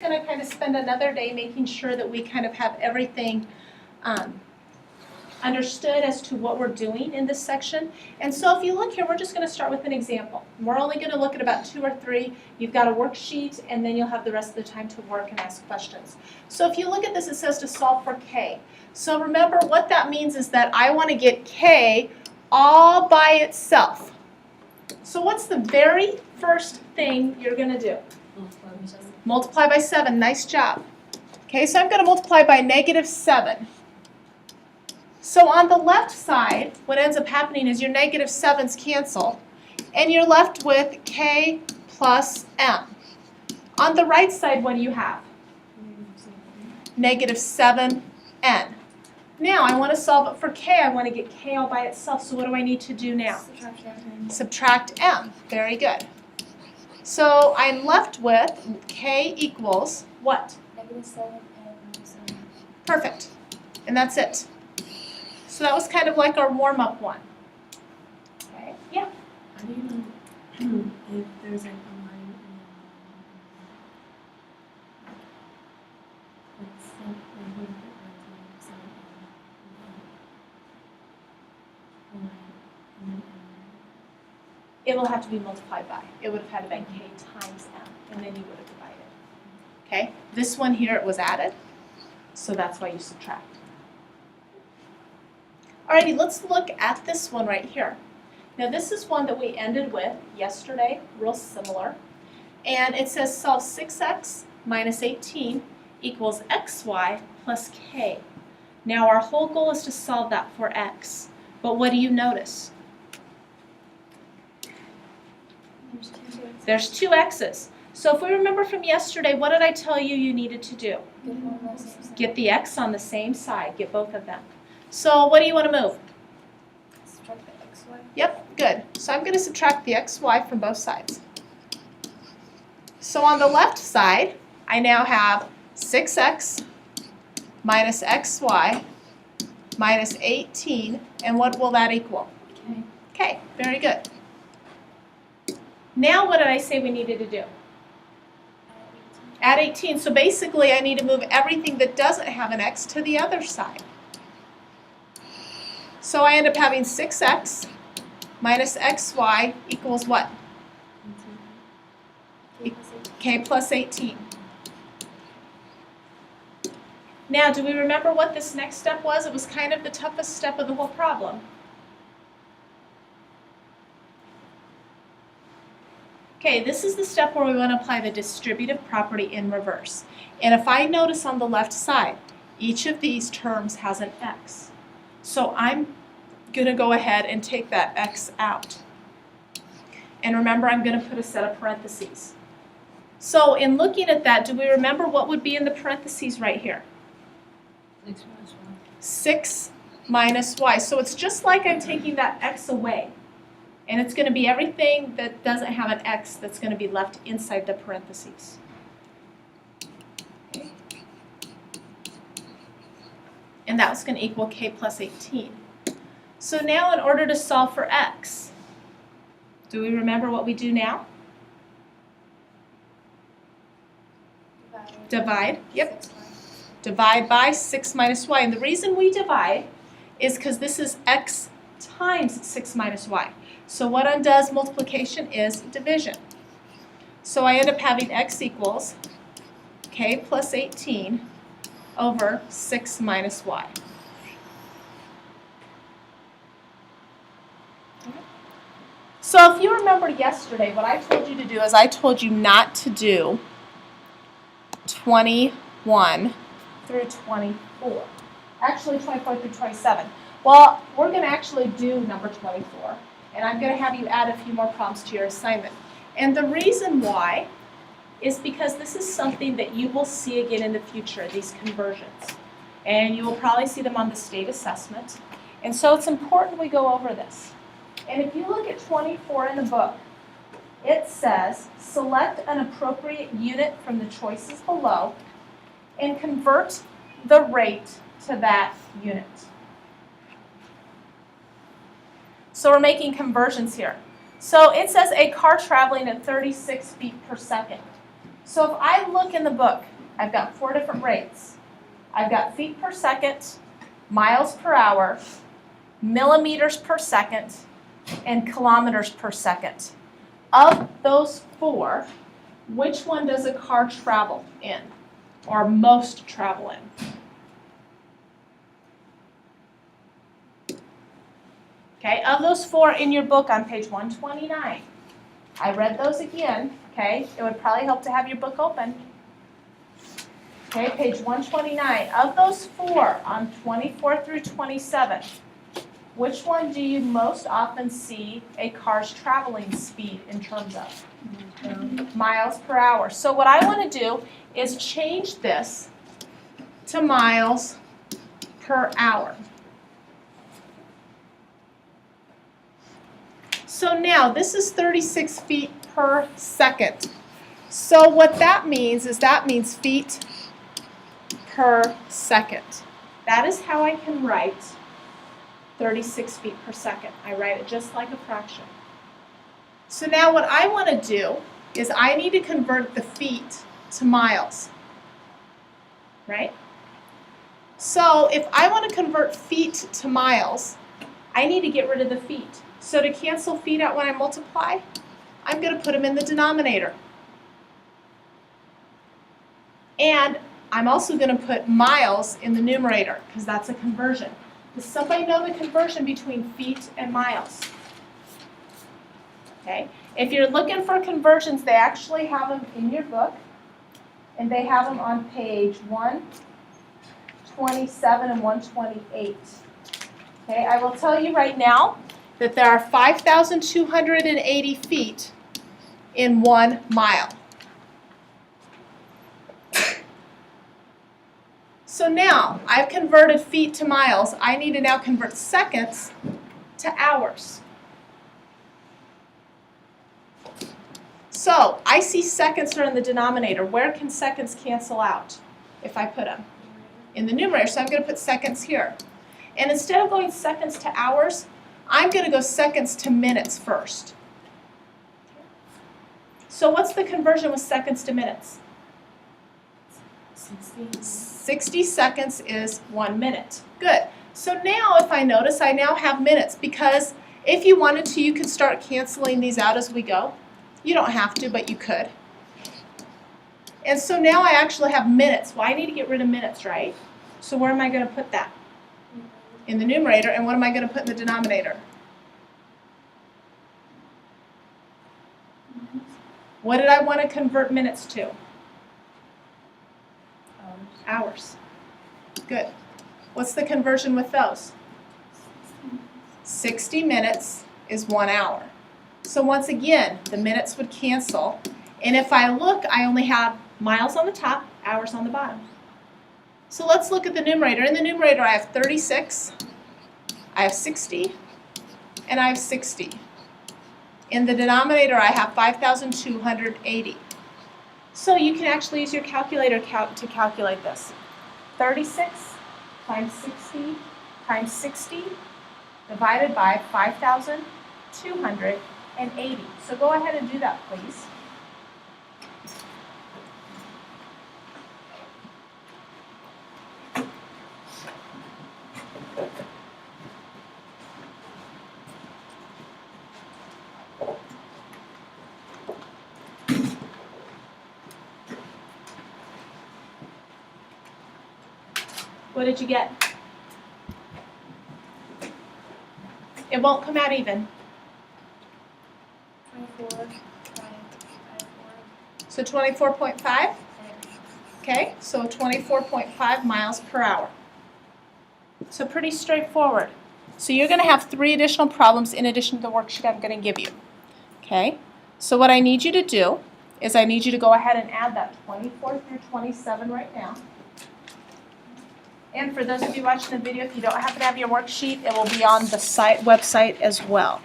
going to kind of spend another day making sure that we kind of have everything understood as to what we're doing in this section. And so if you look here, we're just going to start with an example. We're only going to look at about 2 or 3. You've got a worksheet, and then you'll have the rest of the time to work and ask questions. So if you look at this, it says to solve for k. So remember, what that means is that I want to get k all by itself. So what's the very first thing you're going to do? Multiply by 7. Nice job. Okay, so I'm going to multiply by -7. So on the left side, what ends up happening is your -7's cancel, and you're left with k plus m. On the right side, what do you have? -7n. Now, I want to solve it for k. I want to get k all by itself, so what do I need to do now? Subtract m. Very good. So I'm left with k equals what? -7n. Perfect. And that's it. So that was kind of like our warm-up one. Okay. Yeah. How do you know if there's like a line It will have to be multiplied by. It would have had to be k times m, and then you would have divided. Okay. This one here, it was added, so that's why you subtract. Alrighty, let's look at this one right here. Now this is one that we ended with yesterday, real similar. And it says solve 6x minus 18 equals xy plus k. Now our whole goal is to solve that for x. But what do you notice? There's 2 x's. So if we remember from yesterday, what did I tell you you needed to do? Get the x on the same side, get both of them. So what do you want to move? Subtract the xy. Yep, good. So I'm going to subtract the xy from both sides. So on the left side, I now have 6x minus xy minus 18, and what will that equal? Okay, very good. Now what did I say we needed to do? Add 18. So basically I need to move everything that doesn't have an x to the other side. So I end up having 6x minus xy equals what? K plus 18. Now, do we remember what this next step was? It was kind of the toughest step of the whole problem. Okay, this is the step where we want to apply the distributive property in reverse. And if I notice on the left side, each of these terms has an x. So I'm going to go ahead and take that x out. And remember, I'm going to put a set of parentheses. So in looking at that, do we remember what would be in the parentheses right here? 6 minus y. So it's just like I'm taking that x away. And it's going to be everything that doesn't have an x that's going to be left inside the parentheses. Okay. And that's going to equal k plus 18. So now in order to solve for x, do we remember what we do now? Divide. Yep. Divide by 6 minus y. And the reason we divide is because this is x times 6 minus y. So what undoes multiplication is division. So I end up having x equals k plus 18 over 6 minus y. So if you remember yesterday, what I told you to do is I told you not to do 21 through 24. Actually 24 through 27. Well, we're going to actually do number 24. And I'm going to have you add a few more problems to your assignment. And the reason why is because this is something that you will see again in the future, these conversions. And you will probably see them on the state assessment. And so it's important we go over this. And if you look at 24 in the book, it says, select an appropriate unit from the choices below and convert the rate to that unit. So we're making conversions here. So it says a car traveling at 36 feet per second. So if I look in the book, I've got 4 different rates. I've got feet per second, miles per hour, millimeters per second, and kilometers per second. Of those 4, which one does a car travel in, or most travel in? Okay, of those 4 in your book on page 129, I read those again, okay? It would probably help to have your book open. Okay, page 129. Of those 4 on 24 through 27, which one do you most often see a car's traveling speed in terms of? Miles per hour. So what I want to do is change this to miles per hour. So now this is 36 feet per second. So what that means is feet per second. That is how I can write 36 feet per second. I write it just like a fraction. So now what I want to do is I need to convert the feet to miles, right? So if I want to convert feet to miles, I need to get rid of the feet. So to cancel feet out when I multiply, I'm going to put them in the denominator. And I'm also going to put miles in the numerator because that's a conversion. Does somebody know the conversion between feet and miles? Okay. If you're looking for conversions, they actually have them in your book, and they have them on page 127 and 128. Okay, I will tell you right now that there are 5,280 feet in 1 mile. So now, I've converted feet to miles. I need to now convert seconds to hours. So, I see seconds are in the denominator. Where can seconds cancel out if I put them? In the numerator, so I'm going to put seconds here. And instead of going seconds to hours, I'm going to go seconds to minutes first. So what's the conversion with seconds to minutes? 60 seconds is 1 minute. Good. So now if I notice, I now have minutes because if you wanted to, you could start canceling these out as we go. You don't have to, but you could. And so now I actually have minutes. Well, I need to get rid of minutes, right? So where am I going to put that? In the numerator. And what am I going to put in the denominator? What did I want to convert minutes to? Hours. Good. What's the conversion with those? 60 minutes is 1 hour. So once again, the minutes would cancel. And if I look, I only have miles on the top, hours on the bottom. So let's look at the numerator. In the numerator, I have 36, I have 60, and I have 60. In the denominator, I have 5,280. So you can actually use your calculator to calculate this. 36 times 60 times 60 divided by 5,280. So go ahead and do that, please. What did you get? It won't come out even. 24. So 24.5? Okay, so 24.5 miles per hour. So pretty straightforward. So you're going to have 3 additional problems in addition to the worksheet I'm going to give you. Okay, so what I need you to do is I need you to go ahead and add that 24 through 27 right now. And for those of you watching the video, if you don't happen to have your worksheet, it will be on the website as well.